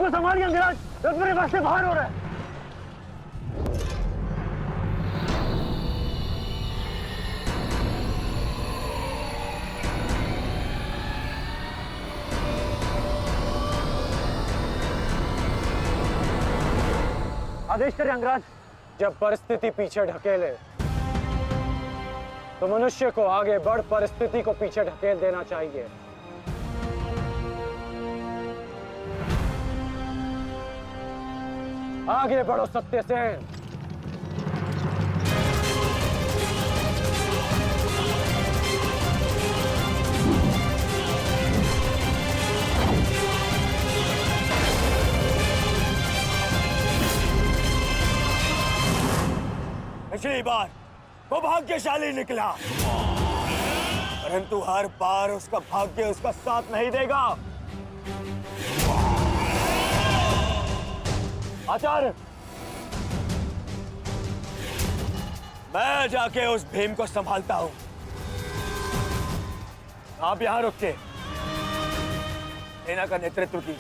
को संभालिए अंगराज, युद्ध मेरे पास से बाहर हो रहा है। आदेश करें अंगराज। जब परिस्थिति पीछे ढकेले तो मनुष्य को आगे बढ़ परिस्थिति को पीछे ढकेल देना चाहिए। आगे बढ़ो सत्यसेन। पिछली बार वो भाग्यशाली निकला, परंतु हर बार उसका भाग्य उसका साथ नहीं देगा। आचार्य, मैं जाके उस भीम को संभालता हूं, आप यहां रुक के सेना का नेतृत्व की।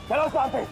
चलो साथी।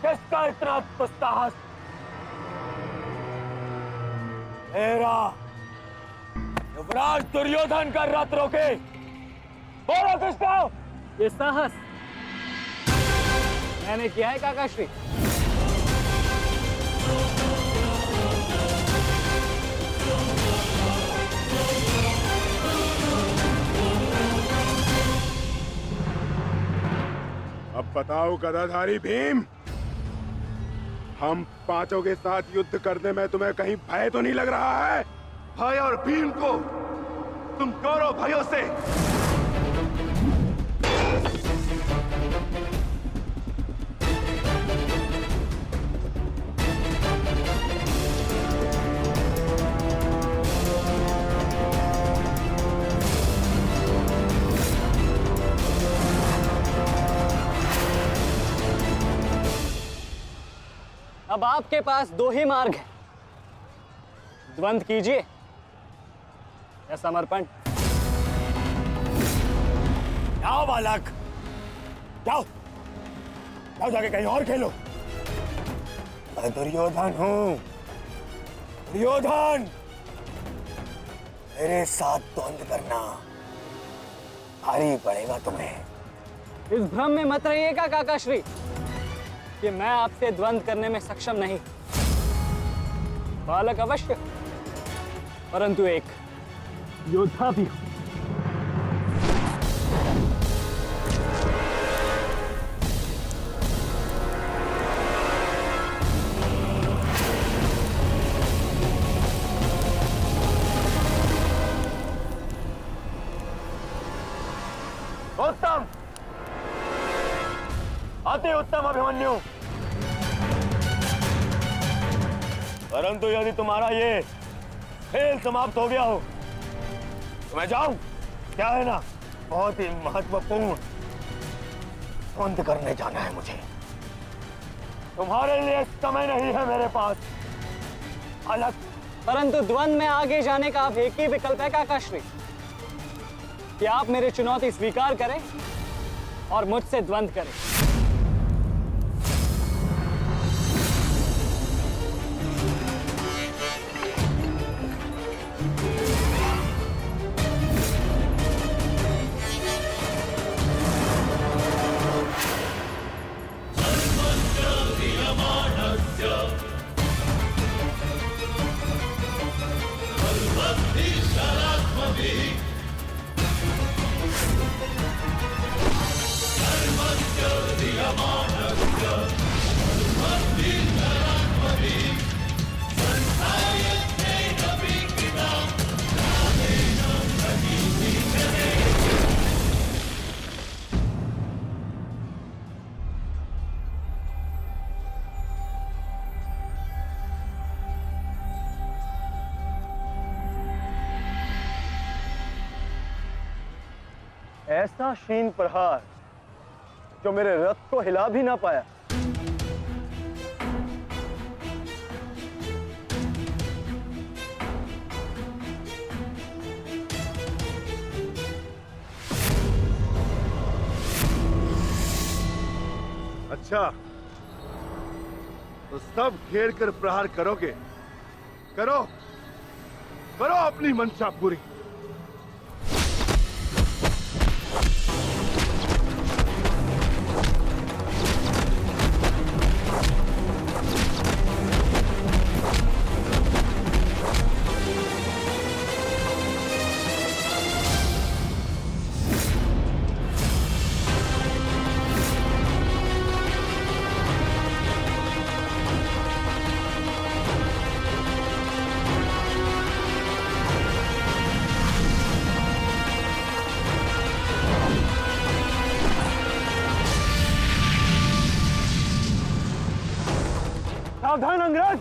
किसका इतना दुस्साहस? मेरा युवराज दुर्योधन का रथ रोके। बोलो किसका? ये साहस मैंने किया है काकाश्री। अब बताओ गदाधारी भीम, हम पांचों के साथ युद्ध करने में तुम्हें कहीं भय तो नहीं लग रहा है? भय और भीम को तुम दोनों भाइयों से अब आपके पास दो ही मार्ग है, द्वंद कीजिए या समर्पण। जाओ बालक, जाओ जाओ, जाके कहीं और खेलो। मैं दुर्योधन हूं, दुर्योधन। मेरे साथ द्वंद करना भारी पड़ेगा तुम्हें। इस भ्रम में मत रहिएगा काकाश्री कि मैं आपसे द्वंद करने में सक्षम नहीं। बालक अवश्य, परंतु एक योद्धा भी हूं। उत्तम, अति उत्तम अभिमन्यु। परंतु यदि तुम्हारा ये खेल समाप्त हो गया हो तो मैं जाऊं? क्या है ना, बहुत ही महत्वपूर्ण द्वंद करने जाना है मुझे। तुम्हारे लिए समय नहीं है मेरे पास अलग। परंतु द्वंद में आगे जाने का अब एक ही विकल्प है काकाश्री, कि आप मेरी चुनौती स्वीकार करें और मुझसे द्वंद करें। Sanjaya ऐसा शीन प्रहार जो मेरे रथ को हिला भी ना पाया। अच्छा, तो सब घेर कर प्रहार करोगे? करो, करो अपनी मंशा पूरी। सावधान अंगराज!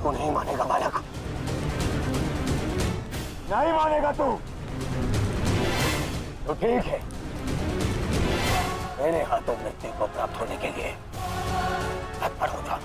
तू नहीं मानेगा बालक, नहीं मानेगा तू। तो ठीक है, मेरे हाथों मृत्यु को प्राप्त होने के लिए तत्पर हो जा।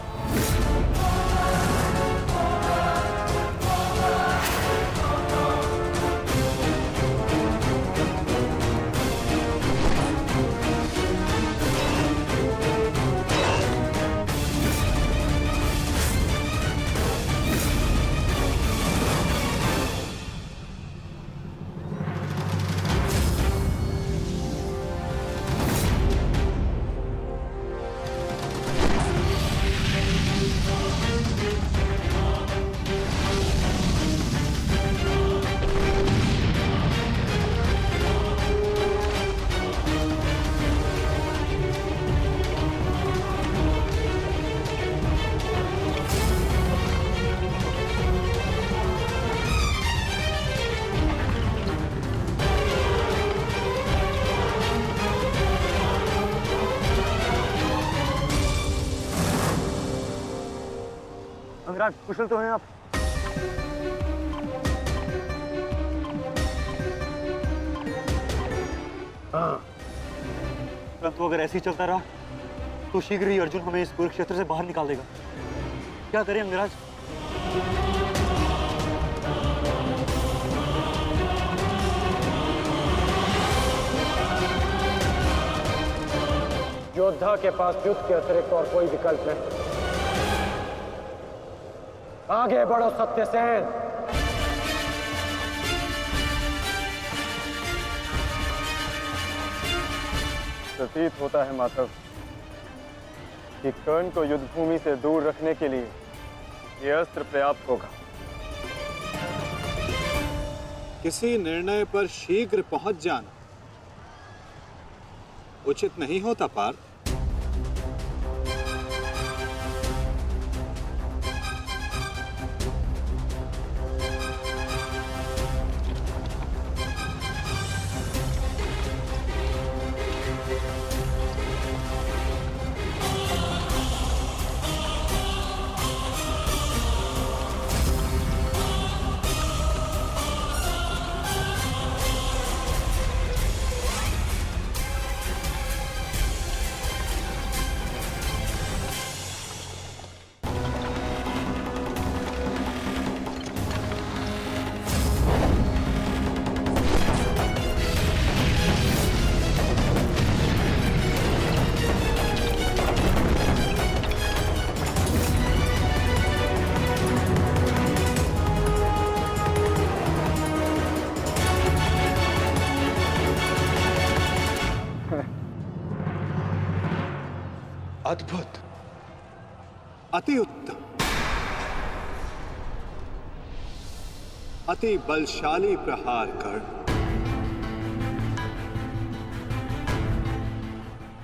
अंगराज, कुशल तो हैं आप? हाँ। परंतु अगर ऐसे ही चलता रहा तो शीघ्र ही अर्जुन हमें इस कुरुक्षेत्र से बाहर निकाल देगा। क्या करें अंगराज? योद्धा के पास युद्ध के अतिरिक्त और कोई विकल्प नहीं। आगे बढ़ो सत्यसेन। प्रतीत होता है माधव कि कर्ण को युद्ध भूमि से दूर रखने के लिए ये अस्त्र पर्याप्त होगा। किसी निर्णय पर शीघ्र पहुंच जाना उचित नहीं होता पार्थ। अद्भुत, अति उत्तम, अति बलशाली प्रहार कर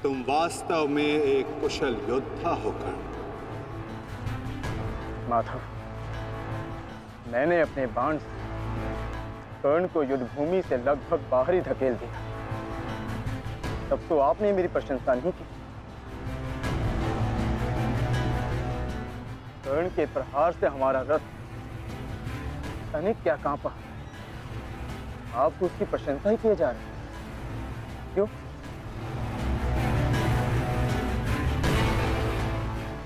तुम वास्तव में एक कुशल योद्धा होकर। माधव, मैंने अपने बाण से कर्ण को युद्ध भूमि से लगभग बाहर ही धकेल दिया, तब तो आपने मेरी प्रशंसा नहीं की। कर्ण के प्रहार से हमारा रथ तनिक क्या कांपा, आप तो उसकी प्रशंसा ही किए जा रहे हैं। क्यों?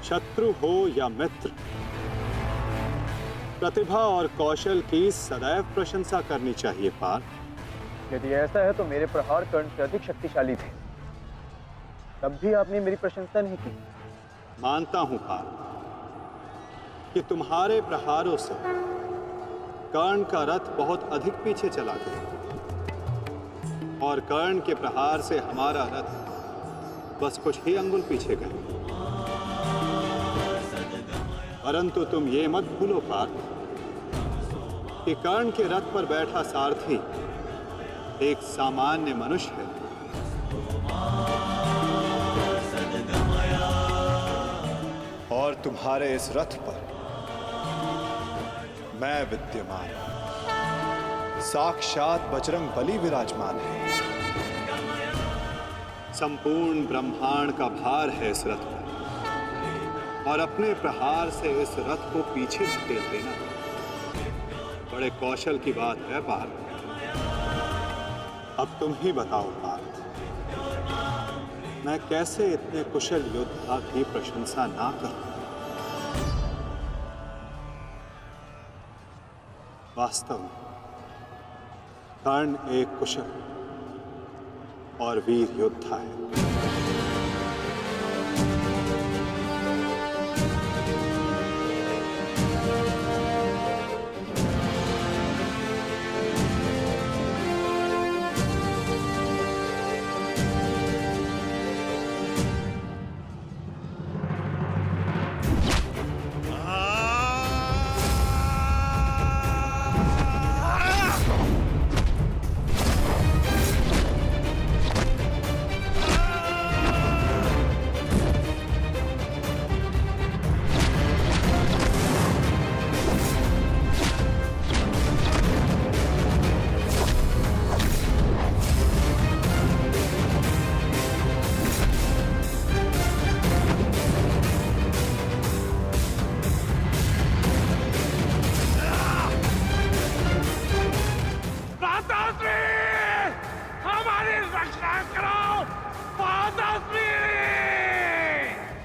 शत्रु हो या मित्र, प्रतिभा और कौशल की सदैव प्रशंसा करनी चाहिए पार्थ। यदि ऐसा है तो मेरे प्रहार कर्ण से अधिक शक्तिशाली थे, तब भी आपने मेरी प्रशंसा नहीं की। मानता हूं पार्थ कि तुम्हारे प्रहारों से कर्ण का रथ बहुत अधिक पीछे चला गया और कर्ण के प्रहार से हमारा रथ बस कुछ ही अंगुल पीछे गया। परंतु तुम ये मत भूलो पार्थ कि कर्ण के रथ पर बैठा सारथी एक सामान्य मनुष्य है और तुम्हारे इस रथ पर मैं विद्यमान, साक्षात बजरंग बली विराजमान है। संपूर्ण ब्रह्मांड का भार है इस रथ पर और अपने प्रहार से इस रथ को पीछे धकेल देना बड़े कौशल की बात है पार्थ। अब तुम ही बताओ पार्थ, मैं कैसे इतने कुशल योद्धा की प्रशंसा ना करूं। वास्तव में कर्ण एक कुशल और वीर योद्धा है।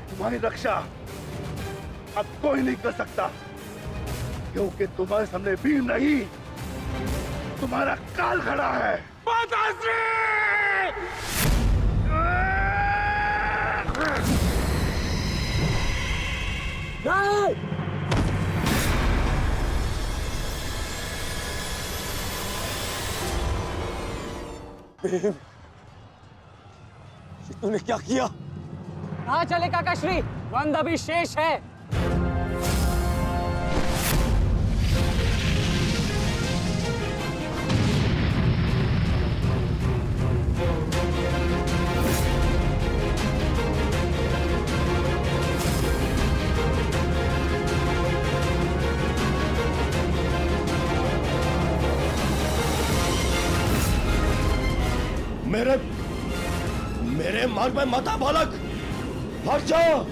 तुम्हारी रक्षा अब कोई नहीं कर सकता, क्योंकि तुम्हारे सामने भीम नहीं, तुम्हारा काल खड़ा है। तूने क्या किया? कहाँ चले काकाश्री? द्वंद्व अभी शेष है। मेरे मार्ग में मत आ बालक, हट जाओ।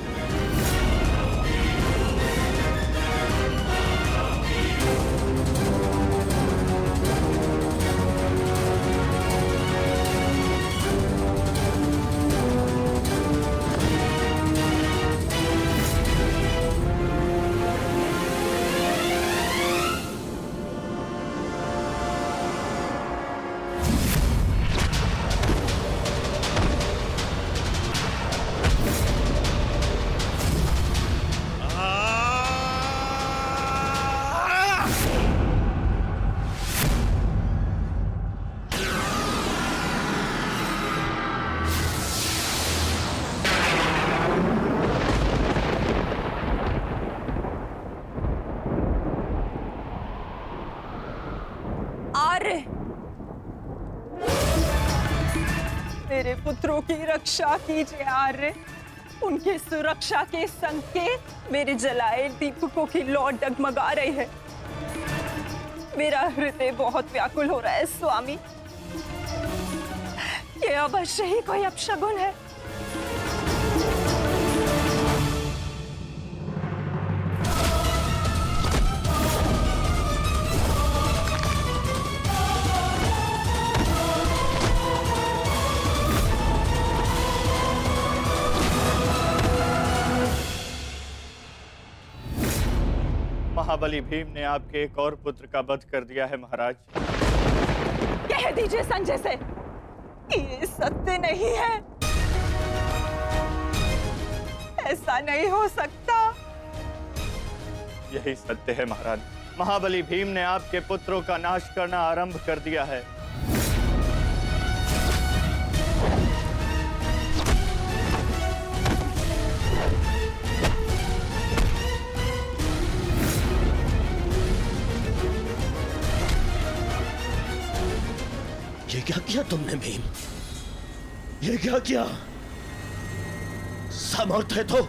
मेरे पुत्रों की रक्षा कीजिए आर्य। उनकी सुरक्षा के संकेत मेरे जलाए दीपकों की लौ डगमगा रही है। मेरा हृदय बहुत व्याकुल हो रहा है स्वामी। ये अवश्य ही कोई अपशगुन है। महाबली भीम ने आपके एक और पुत्र का वध कर दिया है महाराज। कह दीजिए संजय से ये सत्य नहीं है। ऐसा नहीं हो सकता। यही सत्य है महाराज। महाबली भीम ने आपके पुत्रों का नाश करना आरंभ कर दिया है। ये क्या किया तुमने भीम? ये क्या किया? समर्थ है तो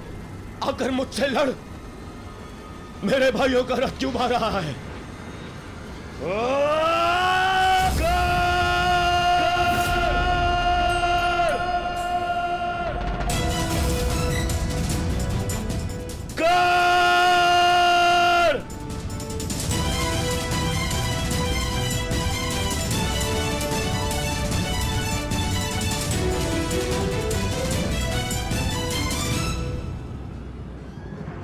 आकर मुझसे लड़। मेरे भाइयों का रथ क्यों मार रहा है?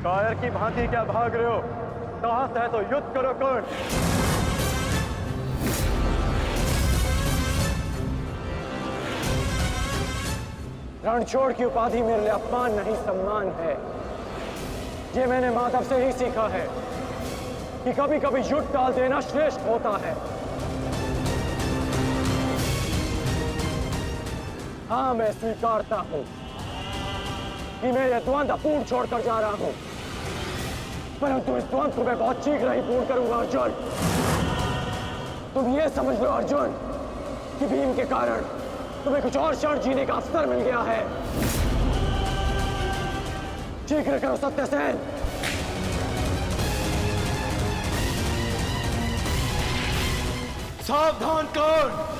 कायर की भांति क्या भाग रहे हो? साहस है तो युद्ध करो कर्ण। रणछोड़ की उपाधि मेरे लिए अपमान नहीं सम्मान है। ये मैंने माधव से ही सीखा है कि कभी कभी युद्ध टाल देना श्रेष्ठ होता है। हाँ, मैं स्वीकारता हूं कि मैं यह द्वंद्व पूर्ण छोड़कर जा रहा हूं, परंतु इस द्वंद्व को मैं बहुत शीघ्र ही पूर्ण करूंगा अर्जुन। तुम ये समझ लो अर्जुन कि भीम के कारण तुम्हें कुछ और क्षण जीने का अवसर मिल गया है। शीघ्र करो सत्यसेन। सावधान कर्ण।